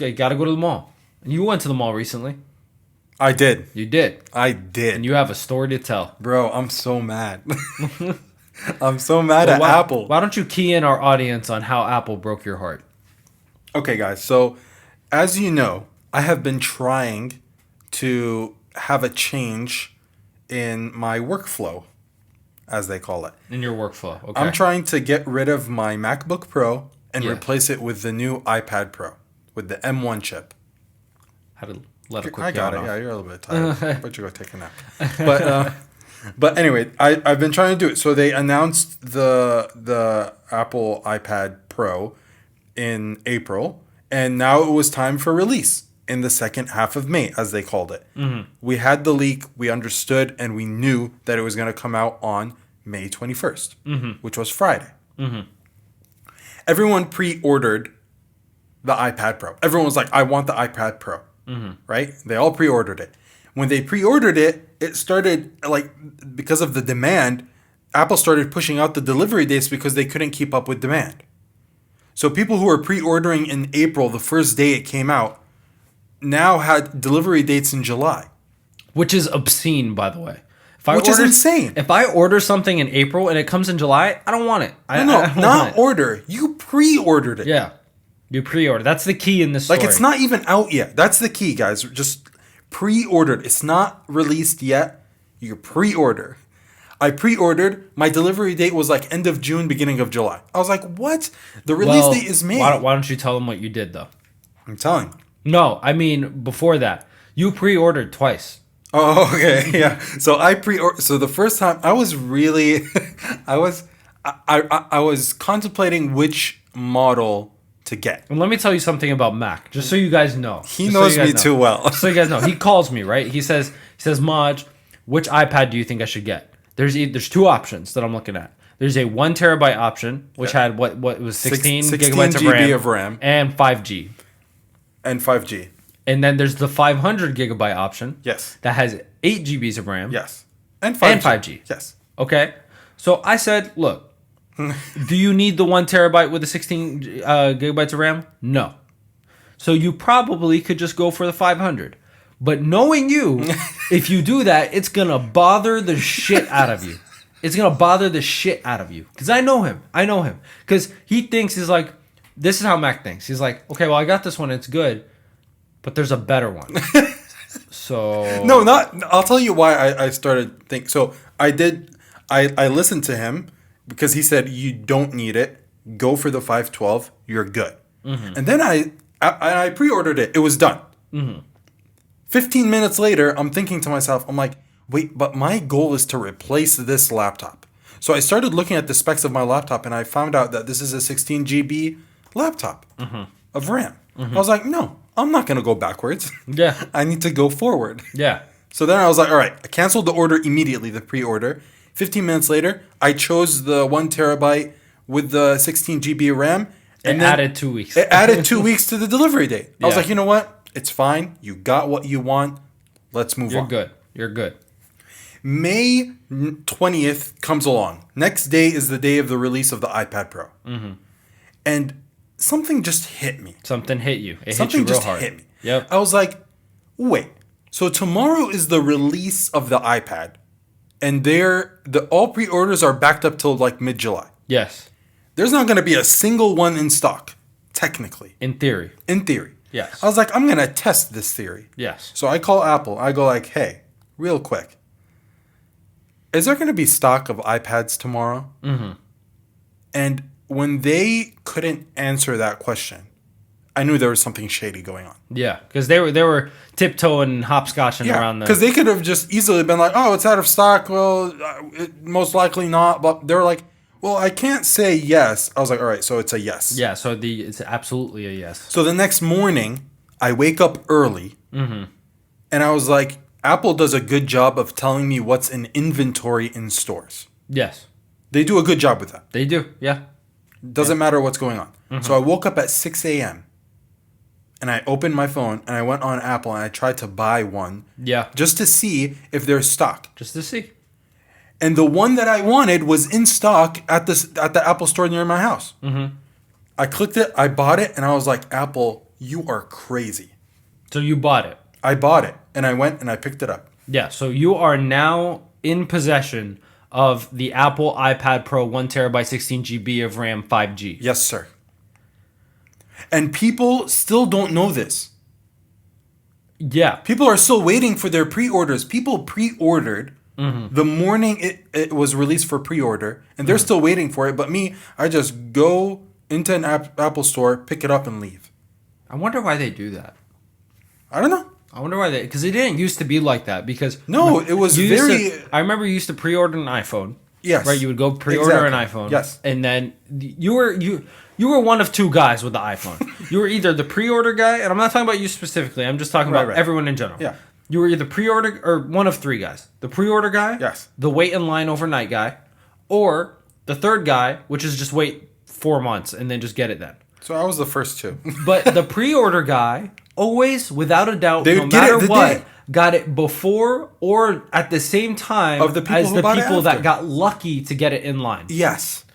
got to go to the mall. And you went to the mall recently. I did. You did. I did. And you have a story to tell. Bro, I'm so mad. I'm so mad at Apple. Why don't you key in our audience on how Apple broke your heart? Okay, guys. So, as you know, I have been trying to have a change in my workflow, as they call it. In your workflow, okay. I'm trying to get rid of my MacBook Pro and replace it with the new iPad Pro with the M1 chip. Had to let a quick I got it. off. Yeah, you're a little bit tired. But you go take a nap. But anyway, I've been trying to do it. So they announced the Apple iPad Pro in April, and now it was time for release in the second half of May, as they called it. Mm-hmm. We had the leak, we understood, and we knew that it was going to come out on May 21st, which was Friday. Mm-hmm. Everyone pre-ordered the iPad Pro. Everyone was like, I want the iPad Pro, right? They all pre-ordered it. When they pre-ordered it, it started, like, because of the demand, Apple started pushing out the delivery dates because they couldn't keep up with demand. So people who were pre-ordering in April, the first day it came out, now had delivery dates in July. Which is obscene, by the way. Which is insane. If I order something in April and it comes in July, I don't want it. No, not order. You pre-ordered it. Yeah. You pre-order. That's the key in this story. Like, it's not even out yet. That's the key, guys. Just pre-ordered. It's not released yet. You pre-order. I pre-ordered. My delivery date was like end of June, beginning of July. I was like, what? The release date is May. Why don't you tell them what you did, though? I'm telling you. No, I mean, before that. You pre-ordered twice. Oh, okay. Yeah. So So the first time I was really, I was contemplating which model to get. And let me tell you something about Mac, just so you guys know. He knows me too well. So you guys know. He calls me, right? He says, Maj, which iPad do you think I should get? There's two options that I'm looking at. There's a 1 terabyte option, which had what was 16 gigabytes of RAM and 5G. And 5G. And then there's the 500 gigabyte option. Yes. That has 8 GBs of RAM. Yes. And 5G. And 5G. Yes. Okay. So I said, look, do you need the 1 terabyte with the 16 gigabytes of RAM? No. So you probably could just go for the 500. But knowing you, if you do that, it's going to bother the shit out of you. It's going to bother the shit out of you. Because I know him. Because he thinks, he's like, this is how Mac thinks. He's like, okay, well, I got this one. It's good. But there's a better one. So... No, I'll tell you why I started thinking. So I listened to him because he said, you don't need it. Go for the 512. You're good. Mm-hmm. And then I pre-ordered it. It was done. Mm-hmm. 15 minutes later, I'm thinking to myself, I'm like, wait, but my goal is to replace this laptop. So I started looking at the specs of my laptop, and I found out that this is a 16 GB laptop of RAM. I was like, no, I'm not going to go backwards. Yeah. I need to go forward. Yeah. So then I was like, all right, I canceled the order immediately, the pre-order. 15 minutes later, I chose the 1 terabyte with the 16 GB RAM. And added 2 weeks. It added 2 weeks to the delivery date. I was Yeah. like, you know what? It's fine. You got what you want. Let's move on. You're good. May 20th comes along. Next day is the day of the release of the iPad Pro. Mm-hmm. And something just hit me. Something hit you. Something hit you real just hard. hit me. Yep. I was like, wait. So tomorrow is the release of the iPad. And all pre-orders are backed up till like mid-July. Yes. There's not going to be a single one in stock, technically. In theory. Yes. I was like, I'm going to test this theory. Yes. So I call Apple. I go like, hey, real quick. Is there going to be stock of iPads tomorrow? Mm-hmm. And when they couldn't answer that question, I knew there was something shady going on. Yeah, because they were tiptoeing and hopscotching around the... because they could have just easily been like, oh, it's out of stock. Well, most likely not. But they were like, well, I can't say yes. I was like, all right, so it's a yes. Yeah, so it's absolutely a yes. So the next morning, I wake up early, and I was like, Apple does a good job of telling me what's in inventory in stores. Yes. They do a good job with that. They do, yeah. Doesn't matter what's going on. Mm-hmm. So I woke up at 6 a.m., and I opened my phone, and I went on Apple, and I tried to buy one. Yeah. Just to see if there's stock. Just to see. And the one that I wanted was in stock at the Apple store near my house. Mm-hmm. I clicked it, I bought it, and I was like, Apple, You are crazy. So you bought it. I bought it, and I went and I picked it up. Yeah, so you are now in possession of the Apple iPad Pro 1 terabyte 16 GB of RAM 5G. Yes, sir. And people still don't know this. Yeah. People are still waiting for their pre-orders. People pre-ordered the morning it was released for pre-order, and they're still waiting for it. But me, I just go into an Apple store, pick it up, and leave. I wonder why they do that. I don't know. I wonder why they... Because it didn't used to be like that. Because... No, it was very... I remember you used to pre-order an iPhone. Yes. Right? You would go pre-order an iPhone. Yes. And then you were one of two guys with the iPhone. You were either the pre-order guy, and I'm not talking about you specifically. I'm just talking about everyone in general. Yeah. You were either pre-order or one of three guys. The pre-order guy, yes. The wait in line overnight guy, or the third guy, which is just wait 4 months and then just get it then. So I was the first two. But the pre-order guy always, without a doubt, they no would get matter it the what, day. Got it before or at the same time of the people as who the bought people it that got lucky to get it in line. Yes.